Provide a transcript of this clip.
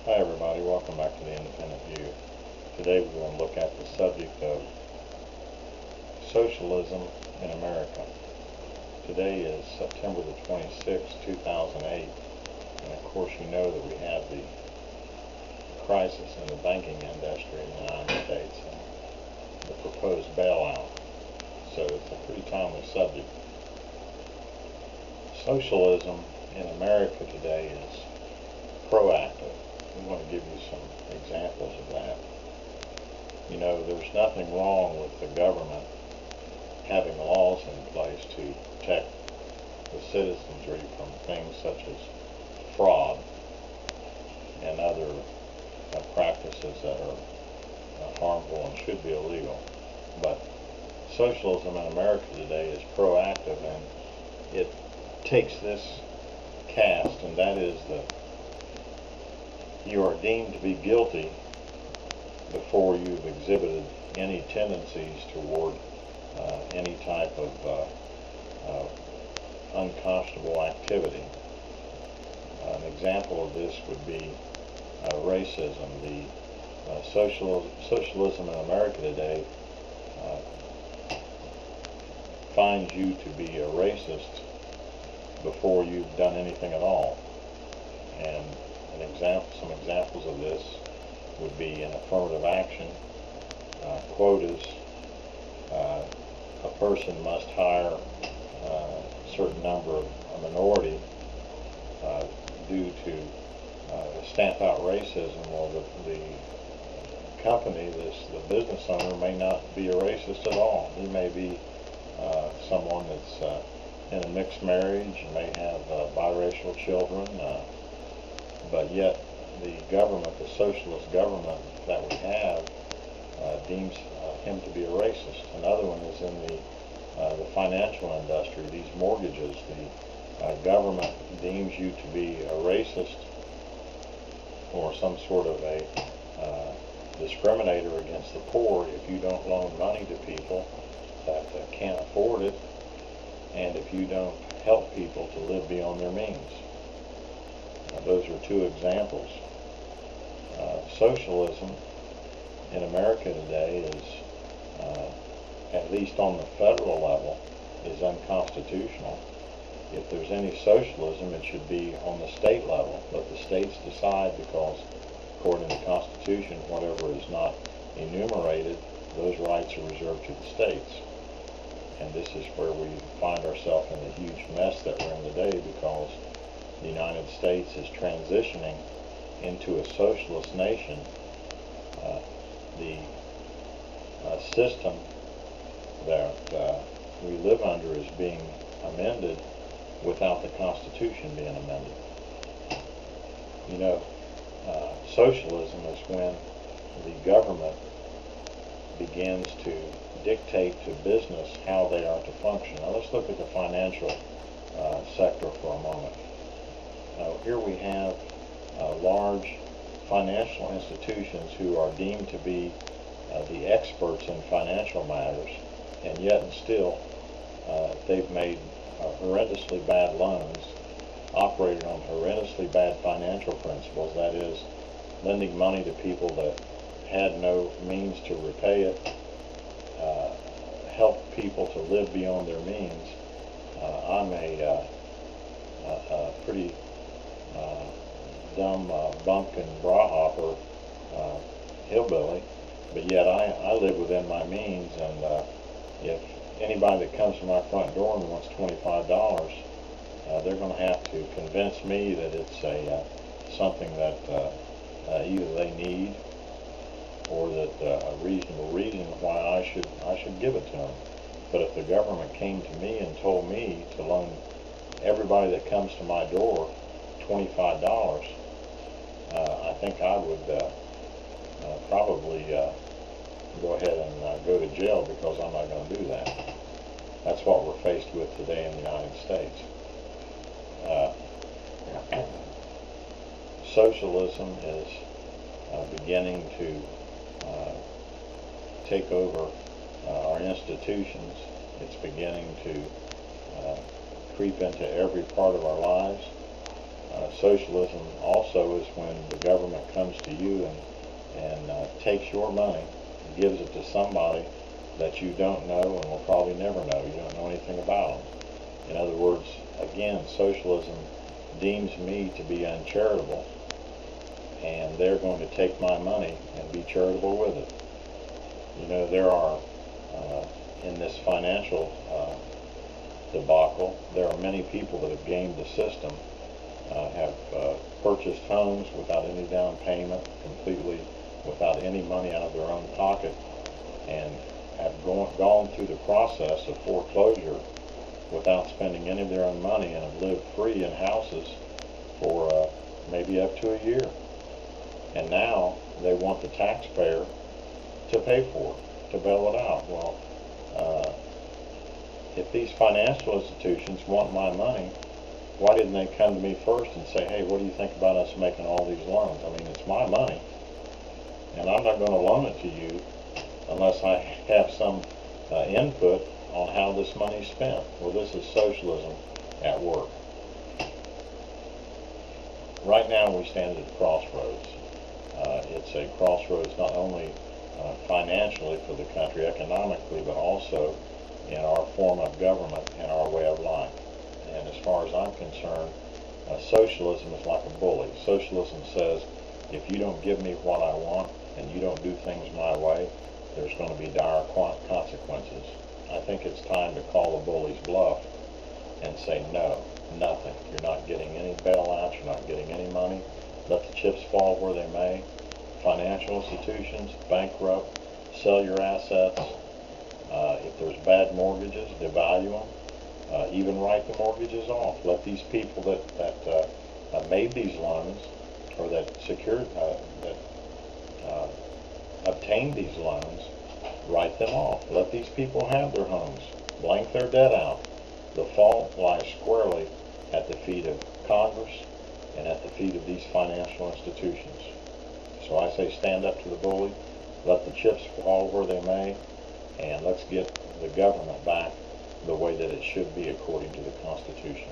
Hi everybody, welcome back to the Independent View. Today we're going to look at the subject of socialism in America. Today is September the 26th, 2008, and of course you know that we have the crisis in the banking industry in the United States and the proposed bailout. So it's a pretty timely subject. Socialism in America today is proactive. We want to give you some examples of that. You know, there's nothing wrong with the government having laws in place to protect the citizenry from things such as fraud and other practices that are harmful and should be illegal. But socialism in America today is proactive, and it takes this cast, and that is that you are deemed to be guilty before you've exhibited any tendencies toward any type of unconscionable activity. An example of this would be racism. The socialism in America today finds you to be a racist before you've done anything at all. And some examples of this would be in affirmative action, quotas. A person must hire a certain number of a minority due to stamp out racism. Well, the company, the business owner, may not be a racist at all. He may be someone that's in a mixed marriage, may have biracial children, but yet the government, the socialist government that we have, deems him to be a racist. Another one is in the financial industry, these mortgages. The government deems you to be a racist or some sort of a discriminator against the poor if you don't loan money to people that can't afford it, and if you don't help people to live beyond their means. Those are two examples. Socialism in America today is, at least on the federal level, is unconstitutional. If there's any socialism, it should be on the state level. Let the states decide, because according to the Constitution, whatever is not enumerated, those rights are reserved to the states. And this is where we find ourselves in the huge mess that we're in today, because the United States is transitioning into a socialist nation. The system that we live under is being amended without the Constitution being amended. You know, socialism is when the government begins to dictate to business how they are to function. Now let's look at the financial sector for a moment. Here we have large financial institutions who are deemed to be the experts in financial matters, and yet and still they've made horrendously bad loans, operated on horrendously bad financial principles, that is, lending money to people that had no means to repay it, help people to live beyond their means. I'm a pretty dumb Bumpkin bra hopper hillbilly, but yet I live within my means, and if anybody that comes to my front door and wants $25, they're going to have to convince me that it's something that either they need or that a reasonable reason why I should give it to them. But if the government came to me and told me to loan everybody that comes to my door $25, I think I would probably go ahead and go to jail, because I'm not going to do that. That's what we're faced with today in the United States. Socialism is beginning to take over our institutions. It's beginning to creep into every part of our lives. Socialism also is when the government comes to you and takes your money, gives it to somebody that you don't know and will probably never know. You don't know anything about them. In other words, again, socialism deems me to be uncharitable, and they're going to take my money and be charitable with it. You know, there are, in this financial debacle, there are many people that have gamed the system, have purchased homes without any down payment, completely without any money out of their own pocket, and have gone through the process of foreclosure without spending any of their own money, and have lived free in houses for maybe up to a year. And now they want the taxpayer to pay for it, to bail it out. Well, if these financial institutions want my money, why didn't they come to me first and say, hey, what do you think about us making all these loans? I mean, it's my money, and I'm not going to loan it to you unless I have some input on how this money's spent. Well, this is socialism at work. Right now we stand at a crossroads. It's a crossroads not only financially for the country, economically, but also in our form of government and our way of life. And as far as I'm concerned, socialism is like a bully. Socialism says, if you don't give me what I want and you don't do things my way, there's going to be dire consequences. I think it's time to call the bully's bluff and say, no, nothing. You're not getting any bailouts. You're not getting any money. Let the chips fall where they may. Financial institutions, bankrupt, sell your assets. If there's bad mortgages, devalue them. Even write the mortgages off. Let these people that made these loans, or that secured, obtained these loans, write them off. Let these people have their homes. Blank their debt out. The fault lies squarely at the feet of Congress and at the feet of these financial institutions. So I say stand up to the bully, let the chips fall where they may, and let's get the government back the way that it should be according to the Constitution.